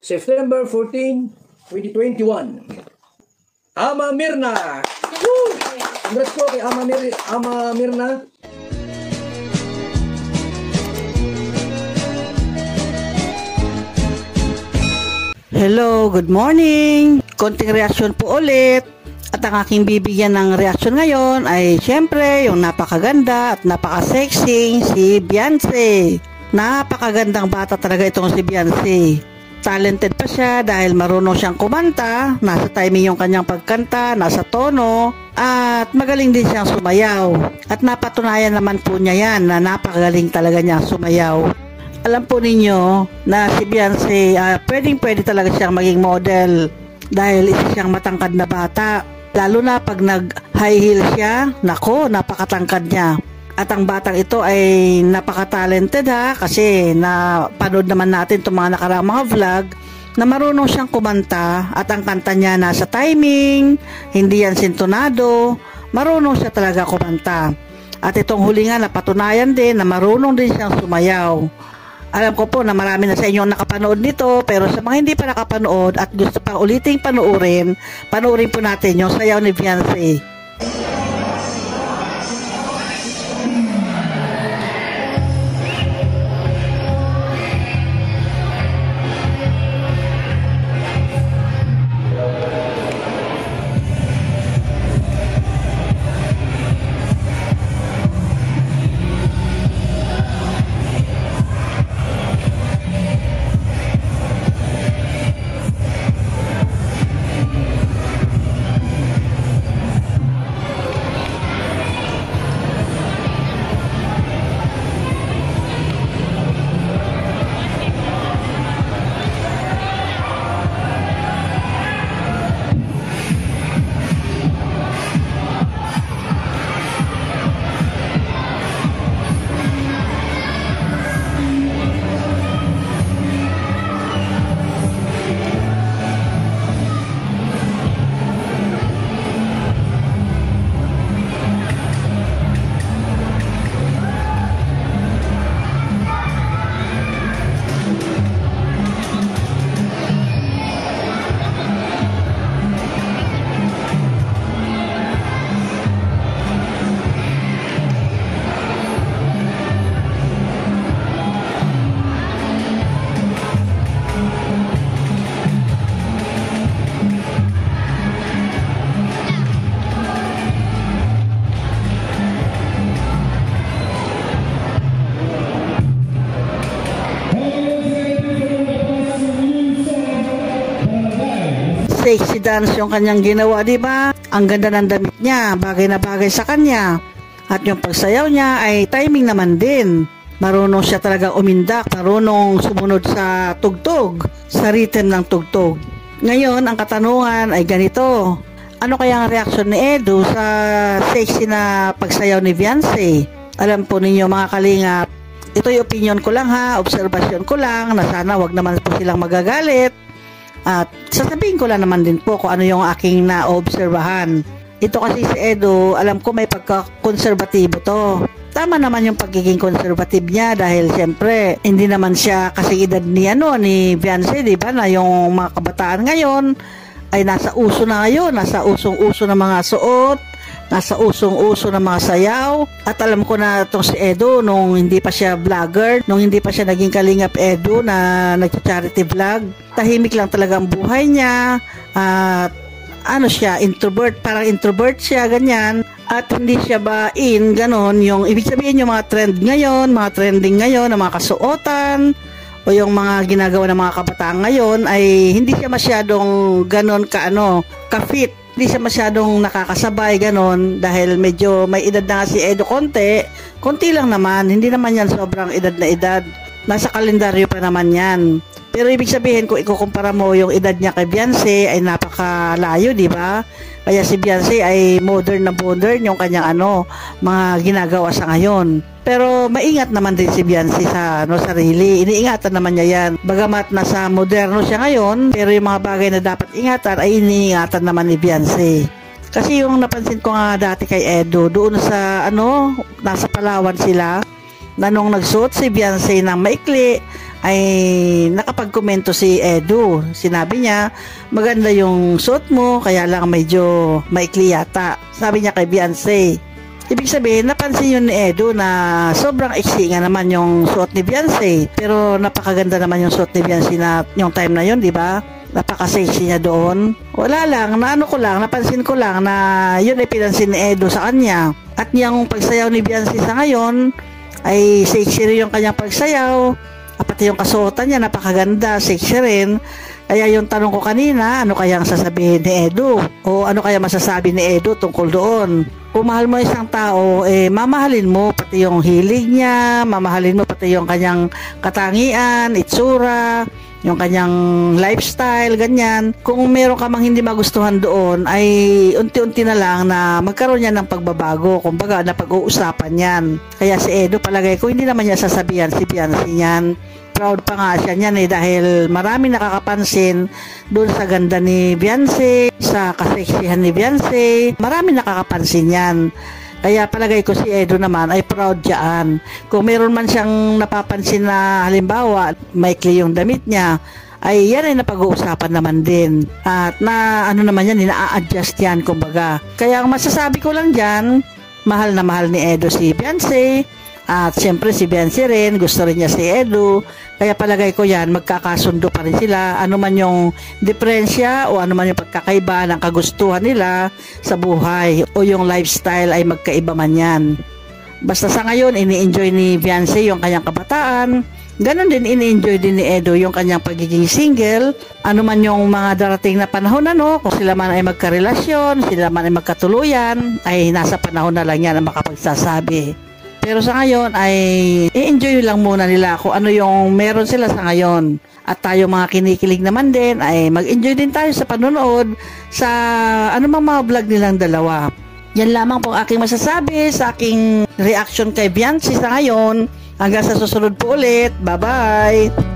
September 14, 2021. Ama Mirna! Woo! Congrats po kay Ama Mirna. Hello, good morning! Konting reaksyon po ulit. At ang aking bibigyan ng reaksyon ngayon ay syempre yung napakaganda at napaka-sexy si Beyonce. Napakagandang bata talaga itong si Beyonce. Talented pa siya dahil marunong siyang kumanta, nasa timing yung kanyang pagkanta, nasa tono, at magaling din siyang sumayaw. At napatunayan naman po niya yan na napakagaling talaga niya sumayaw. Alam po ninyo na si Beyonce, pwede talaga siyang maging model dahil isa siyang matangkad na bata. Lalo na pag nag-high heel siya, nako, napakatangkad niya. At ang batang ito ay napaka-talented kasi napanood naman natin itong mga nakaraang mga vlog na marunong siyang kumanta at ang kanta niya nasa timing, hindi yan sintonado, marunong siya talaga kumanta. At itong huli nga napatunayan din na marunong din siyang sumayaw. Alam ko po na marami na sa inyo nakapanood nito, pero sa mga hindi pa nakapanood at gusto pang uliting panoorin po natin yung sayaw ni Beyonce. Sexy dance yung kanyang ginawa, di ba? Ang ganda ng damit niya, bagay na bagay sa kanya. At yung pagsayaw niya ay timing naman din. Marunong siya talaga umindak, marunong sumunod sa tugtog, sa rhythm ng tugtog. Ngayon, ang katanungan ay ganito. Ano kaya ang reaksyon ni Edu sa sexy na pagsayaw ni Beyonce? Alam po ninyo mga kalingap, ito yung opinion ko lang obserbasyon ko lang na sana wag naman po silang magagalit. At sasabihin ko lang naman din po kung ano yung aking naobserbahan. Ito kasi si Edu, alam ko may pagka-konserbatibo to. Tama naman yung pagiging konservative niya dahil siyempre hindi naman siya kasi edad ni Beyonce, di ba? Na yung mga kabataan ngayon ay nasa uso na ngayon, nasa usong-uso ng mga suot, nasa usong-uso ng mga sayaw. At alam ko na itong si Edu nung hindi pa siya vlogger, nung hindi pa siya naging Kalingap Edu na nag-charity vlog, tahimik lang talaga ang buhay niya. At ano siya, introvert, parang introvert siya, ganyan. At hindi siya ba ganon, yung ibig sabihin yung mga trend ngayon, mga trending ngayon, ng mga kasuotan, o yung mga ginagawa ng mga kabataan ngayon ay hindi siya masyadong ganon ka-fit. Hindi siya masyadong nakakasabay ganon dahil medyo may edad na si Edu konti lang naman, hindi naman yan sobrang edad na edad. Nasa kalendaryo pa naman yan. Pero ibig sabihin kung ikukumpara mo yung edad niya kay Beyonce ay napakalayo, di ba? Kaya si Beyonce ay modern na modern yung kanyang mga ginagawa sa ngayon. Pero maingat naman din si Beyonce sa sarili. Iniingatan naman niya yan. Bagamat nasa moderno siya ngayon, pero yung mga bagay na dapat ingatan ay iniingatan naman ni Beyonce. Kasi yung napansin ko nga dati kay Edu, doon sa nasa Palawan sila, na nung nagsuot si Beyonce ng maikli ay nakapagkomento si Edu. Sinabi niya, maganda yung suot mo, kaya lang medyo maikli yata. Sabi niya kay Beyonce. Ibig sabihin, napansin yun ni Edu na sobrang iksi nga naman yung suot ni Beyonce. Pero napakaganda naman yung suot ni Beyonce na yung time na yun, di ba? Napaka-sexy niya doon. Wala lang, napansin ko lang na yun ay pinansin ni Edu sa kanya. At yung pagsayaw ni Beyonce sa ngayon, ay sexy rin yung kanyang pagsayaw. Pati yung kasuotan niya, napakaganda, sexy rin. Kaya yung tanong ko kanina, ano kayang sasabihin ni Edu? O ano kaya masasabi ni Edu tungkol doon? Kung mahal mo isang tao, mamahalin mo pati yung hilig niya, mamahalin mo pati yung kanyang katangian, itsura, yung kanyang lifestyle, ganyan. Kung meron ka mang hindi magustuhan doon, ay unti-unti na lang na magkaroon yan ng pagbabago. Kumbaga, na pag-uusapan yan. Kaya si Edu, palagay ko, hindi naman niya sasabihan si Beyonce yan. Proud pa nga siya niyan dahil marami nakakapansin doon sa ganda ni Beyonce, sa kaseksihan ni Beyonce. Marami nakakapansin yan. Kaya palagay ko si Edu naman ay proud dyan. Kung meron man siyang napapansin na halimbawa, maikli yung damit niya, ay yan ay napag-uusapan naman din. At na ano naman yan, ina-adjust yan kumbaga. Kaya ang masasabi ko lang dyan, mahal na mahal ni Edu si Beyonce. At siyempre si Beyonce rin, gusto rin niya si Edu. Kaya palagay ko yan, magkakasundo pa rin sila. Ano man yung diferensya o ano man yung pagkakaiba ng kagustuhan nila sa buhay o yung lifestyle ay magkaiba man yan. Basta sa ngayon, ini-enjoy ni Beyonce yung kanyang kabataan. Ganon din ini-enjoy din ni Edu yung kanyang pagiging single. Ano man yung mga darating na panahon kung sila man ay magkarelasyon, sila man ay magkatuluyan, ay nasa panahon na lang yan na makapagsasabi. Pero sa ngayon ay i-enjoy lang muna nila kung ano yung meron sila sa ngayon. At tayo mga kinikilig naman din ay mag-enjoy din tayo sa panonood sa anumang mga vlog nilang dalawa. Yan lamang po aking masasabi sa aking reaction kay Beyonce sa ngayon. Hanggang sa susunod po ulit. Bye-bye!